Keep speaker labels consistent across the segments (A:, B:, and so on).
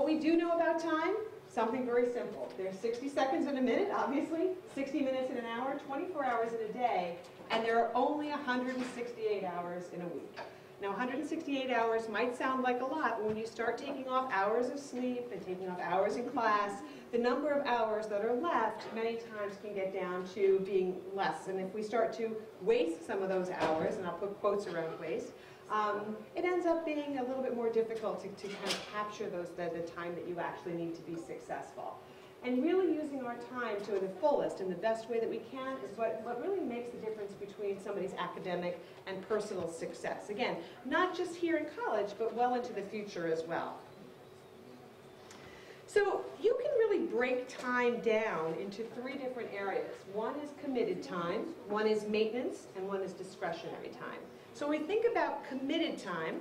A: What we do know about time, something very simple. There's 60 seconds in a minute, obviously, 60 minutes in an hour, 24 hours in a day, and there are only 168 hours in a week. Now, 168 hours might sound like a lot, but when you start taking off hours of sleep and taking off hours in class, the number of hours that are left many times can get down to being less. And if we start to waste some of those hours, and I'll put quotes around waste, it ends up being a little bit more difficult to kind of capture the time that you actually need to be successful. And really using our time to the fullest and the best way that we can is what really makes the difference between somebody's academic and personal success. Again, not just here in college, but well into the future as well. So you can really break time down into three different areas. One is committed time, one is maintenance, and one is discretionary time. So when we think about committed time,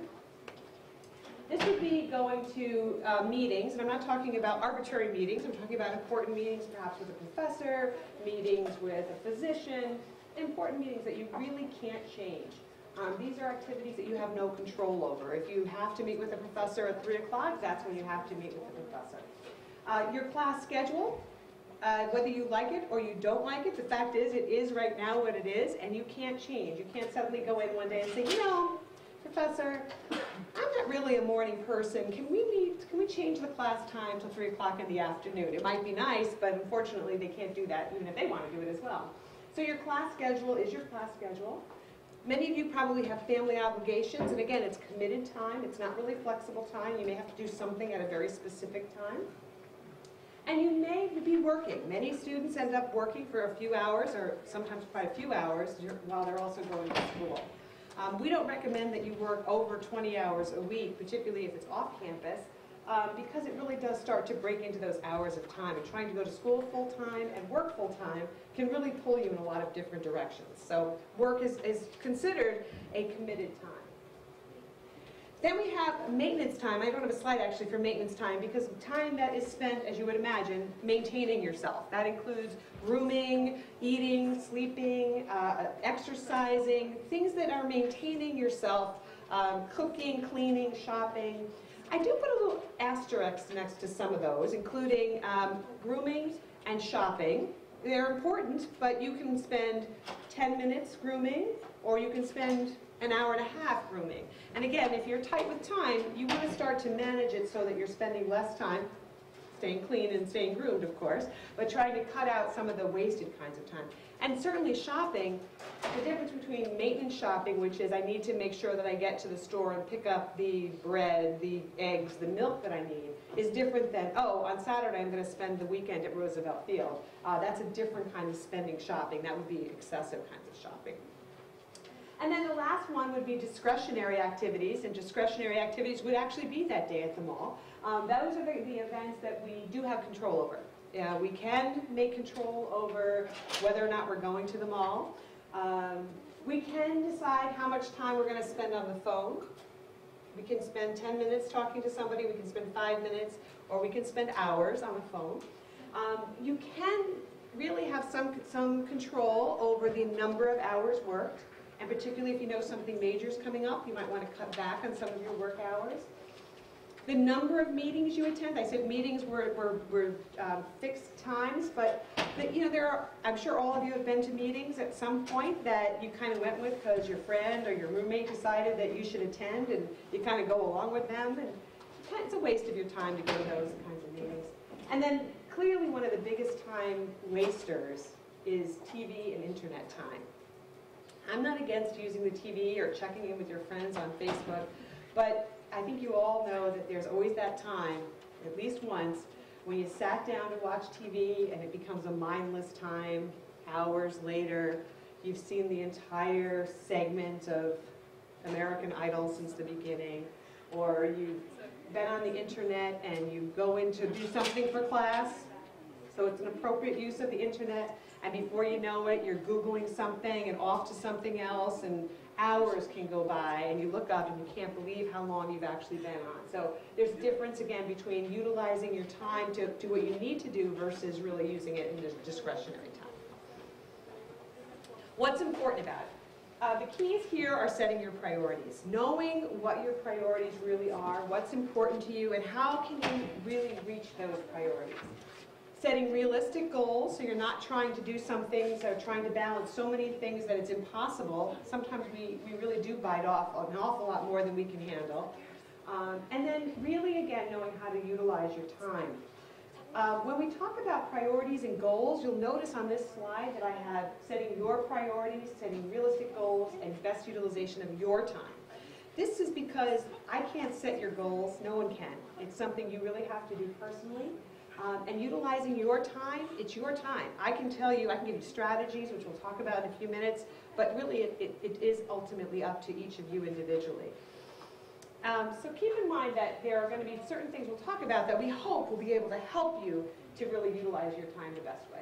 A: this would be going to meetings, and I'm not talking about arbitrary meetings, I'm talking about important meetings perhaps with a professor, meetings with a physician, important meetings that you really can't change. These are activities that you have no control over. If you have to meet with a professor at 3 o'clock, that's when you have to meet with the professor. Your class schedule, whether you like it or you don't like it, the fact is it is right now what it is, and you can't change. You can't suddenly go in one day and say, you know, Professor, I'm not really a morning person. Can we change the class time till 3 o'clock in the afternoon? It might be nice, but unfortunately they can't do that even if they want to do it as well. So your class schedule is your class schedule. Many of you probably have family obligations, and again, it's committed time. It's not really flexible time. You may have to do something at a very specific time. And you may be working. Many students end up working for a few hours, or sometimes quite a few hours, while they're also going to school. We don't recommend that you work over 20 hours a week, particularly if it's off campus, because it really does start to break into those hours of time. And trying to go to school full-time and work full-time can really pull you in a lot of different directions. So work is considered a committed time. Then we have maintenance time. I don't have a slide actually for maintenance time because time that is spent, as you would imagine, maintaining yourself. That includes grooming, eating, sleeping, exercising, things that are maintaining yourself, cooking, cleaning, shopping. I do put a little asterisk next to some of those, including grooming and shopping. They're important, but you can spend 10 minutes grooming, or you can spend an hour and a half grooming. And again, if you're tight with time, you want to start to manage it so that you're spending less time staying clean and staying groomed, of course, but trying to cut out some of the wasted kinds of time. And certainly shopping, the difference between maintenance shopping, which is I need to make sure that I get to the store and pick up the bread, the eggs, the milk that I need, is different than, oh, on Saturday I'm going to spend the weekend at Roosevelt Field. That's a different kind of spending shopping. That would be excessive kinds of shopping. And then the last one would be discretionary activities, and discretionary activities would actually be that day at the mall. Those are the events that we do have control over. We can make control over whether or not we're going to the mall. We can decide how much time we're going to spend on the phone. We can spend 10 minutes talking to somebody, we can spend 5 minutes, or we can spend hours on the phone. You can really have some control over the number of hours worked. And particularly if you know something major is coming up, you might want to cut back on some of your work hours. The number of meetings you attend, I said meetings were fixed times, but I'm sure all of you have been to meetings at some point that you kind of went with because your friend or your roommate decided that you should attend, and you kind of go along with them, and it's a waste of your time to go to those kinds of meetings. And then clearly one of the biggest time wasters is TV and internet time. I'm not against using the TV or checking in with your friends on Facebook, but I think you all know that there's always that time, at least once, when you sat down to watch TV and it becomes a mindless time. Hours later, you've seen the entire segment of American Idol since the beginning, or you've been on the internet and you go in to do something for class, so it's an appropriate use of the internet, and before you know it, you're Googling something and off to something else, and hours can go by, and you look up and you can't believe how long you've actually been on. So there's a difference, again, between utilizing your time to do what you need to do versus really using it in discretionary time. What's important about it? The keys here are setting your priorities, knowing what your priorities really are, what's important to you, and how can you really reach those priorities. Setting realistic goals, so you're not trying to do some things or trying to balance so many things that it's impossible. Sometimes we really do bite off an awful lot more than we can handle. And then really, again, knowing how to utilize your time. When we talk about priorities and goals, you'll notice on this slide that I have setting your priorities, setting realistic goals, and best utilization of your time. This is because I can't set your goals, no one can. It's something you really have to do personally. And utilizing your time, it's your time. I can tell you, I can give you strategies, which we'll talk about in a few minutes, but really it is ultimately up to each of you individually. So keep in mind that there are going to be certain things we'll talk about that we hope will be able to help you to really utilize your time the best way.